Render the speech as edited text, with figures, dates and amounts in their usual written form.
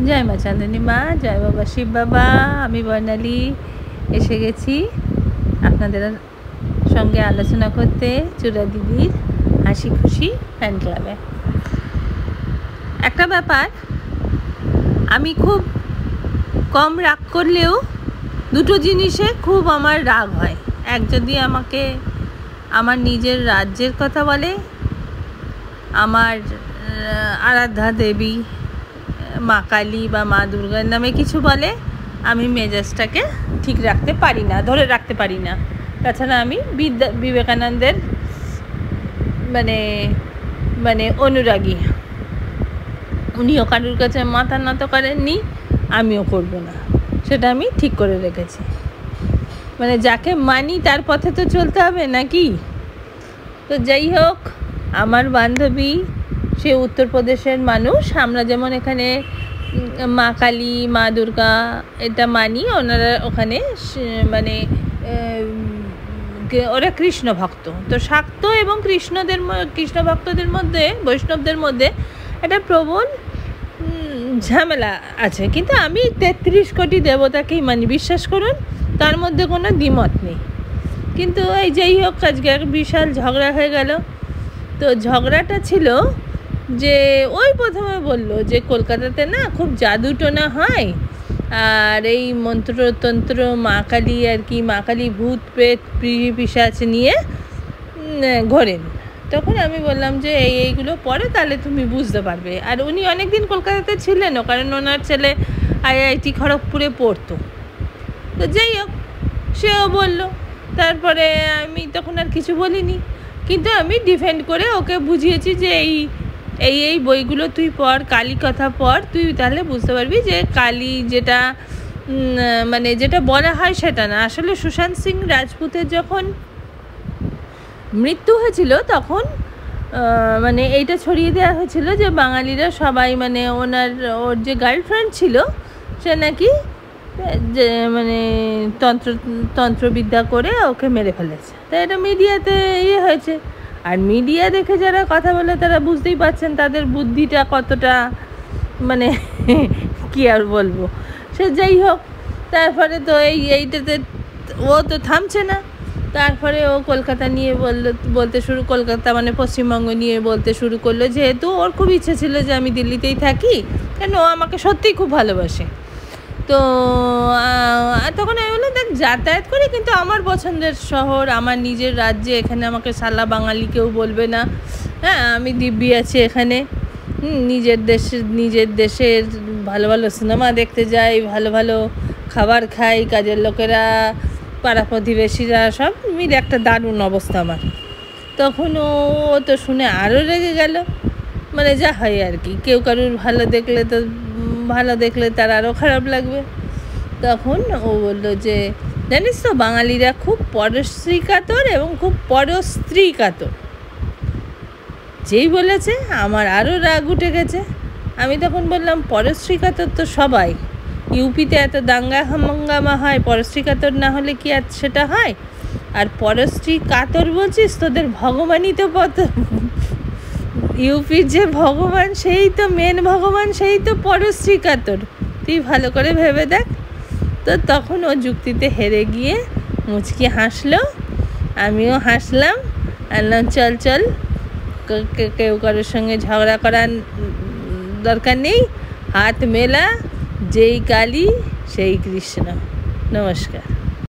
জয় মা চাঁদনী মা, জয় বাবা শিব বাবা। আমি বর্ণালী এসে গেছি আপনাদের সঙ্গে আলোচনা করতে চূড়া দিদির হাসি খুশি ফ্যান ক্লাবে। একটা ব্যাপার, আমি খুব কম রাগ করলেও দুটো জিনিসে খুব আমার রাগ হয়। এক, যদি আমাকে আমার নিজের রাজ্যের কথা বলে, আমার আরাধ্যা দেবী মা কালী বা মা দুর্গার নামে কিছু বলে, আমি মেজাজটাকে ঠিক রাখতে পারি না, ধরে রাখতে পারি না। তাছাড়া আমি বিবেকানন্দের মানে অনুরাগী। উনিও কারুর কাছে মাথা নত করেননি, আমিও করব না, সেটা আমি ঠিক করে রেখেছি। মানে যাকে মানি তার পথে তো চলতে হবে নাকি। তো যাই হোক, আমার বান্ধবী সে উত্তরপ্রদেশের মানুষ। আমরা যেমন এখানে মা কালী মা দুর্গা এটা মানি, ওনারা ওখানে ওরা কৃষ্ণ ভক্ত। তো শাক্ত এবং কৃষ্ণ ভক্তদের মধ্যে, বৈষ্ণবদের মধ্যে একটা প্রবল ঝামেলা আছে। কিন্তু আমি 33 কোটি দেবতাকেই মানি, বিশ্বাস করুন, তার মধ্যে কোনো দ্বিমত নেই। কিন্তু এই যাই হোক, আজকে এক বিশাল ঝগড়া হয়ে গেল। তো ঝগড়াটা ছিল যে ওই প্রথমে বলল যে কলকাতাতে না খুব জাদু টোনা হয়, আর এই মন্ত্রতন্ত্র মা কালী আর কি, মা কালী ভূত প্রেত পিশাচ নিয়ে ঘোরেন। তখন আমি বললাম যে এইগুলো পরে তাহলে তুমি বুঝতে পারবে। আর উনি অনেক দিন কলকাতাতে ছিলেনও, কারণ ওনার ছেলে IIT খড়গপুরে পড়তো। তো যাই হোক, সেও বলল। তারপরে আমি তখন আর কিছু বলিনি, কিন্তু আমি ডিফেন্ড করে ওকে বুঝিয়েছি যে এই বইগুলো তুই পড়, কালী কথা পড়, তুই তাহলে বুঝতে পারবি যে কালী যেটা যেটা বলা হয় সেটা না। আসলে সুশান্ত সিং রাজপুতের যখন মৃত্যু হয়েছিল তখন এইটা ছড়িয়ে দেওয়া হয়েছিল যে বাঙালিরা সবাই ওর যে গার্লফ্রেন্ড ছিল সে নাকি যে তন্ত্রবিদ্যা করে ওকে মেরে ফেলেছে। তাই এটা মিডিয়াতে হয়েছে। আর মিডিয়া দেখে যারা কথা বলে তারা বুঝতেই পারছেন তাদের বুদ্ধিটা কতটা কি আর বলবো। সে যাই হোক, তারপরে তো এইটাতে ও তো থামছে না। তারপরে ও কলকাতা নিয়ে কলকাতা পশ্চিমবঙ্গ নিয়ে বলতে শুরু করলো, যেহেতু ওর খুব ইচ্ছে ছিল যে আমি দিল্লিতেই থাকি, কেন ও আমাকে সত্যিই খুব ভালোবাসে। তো তখন আমি বললাম, দেখ, যাতায়াত করি, কিন্তু আমার পছন্দের শহর, আমার নিজের রাজ্যে, এখানে আমাকে সালা বাঙালি কেউ বলবে না। হ্যাঁ, আমি দিব্যি আছি এখানে, নিজের দেশের ভালো ভালো সিনেমা দেখতে যাই, ভালো ভালো খাবার খাই, কাজের লোকেরা, পাড়া প্রতিবেশীরা সব মিলে একটা দারুণ অবস্থা আমার। তখন ও তো শুনে আরও রেগে গেল। যা হয় আর কি, কেউ কারুর ভালো দেখলে তার আরও খারাপ লাগবে। তখন ও বললো যে জানিস তো, বাঙালিরা খুব পরশ্রী কাতর এবং খুব পরস্ত্রী কাতর। যেই বলেছে আমার আরও রাগ উঠে গেছে। আমি তখন বললাম, পরশ্রী কাতর তো সবাই, ইউপিতে এত দাঙ্গা হাঙ্গামা হয়, পরশ্রী কাতর না হলে কি আর সেটা হয়? আর পরশ্রী কাতর বলছিস, তোদের ভগবানই তো ইউপির যে ভগবান, সেই তো মেন ভগবান, সেই তো পরশ্রী কাতর। তুই ভালো করে ভেবে দেখ। তো তখন ও যুক্তিতে হেরে গিয়ে মুচকি হাসলো, আমিও হাসলাম। বললাম, চল, কেউ কারোর সঙ্গে ঝগড়া করার দরকার নেই, হাত মেলা, যেই কালী সেই কৃষ্ণ। নমস্কার।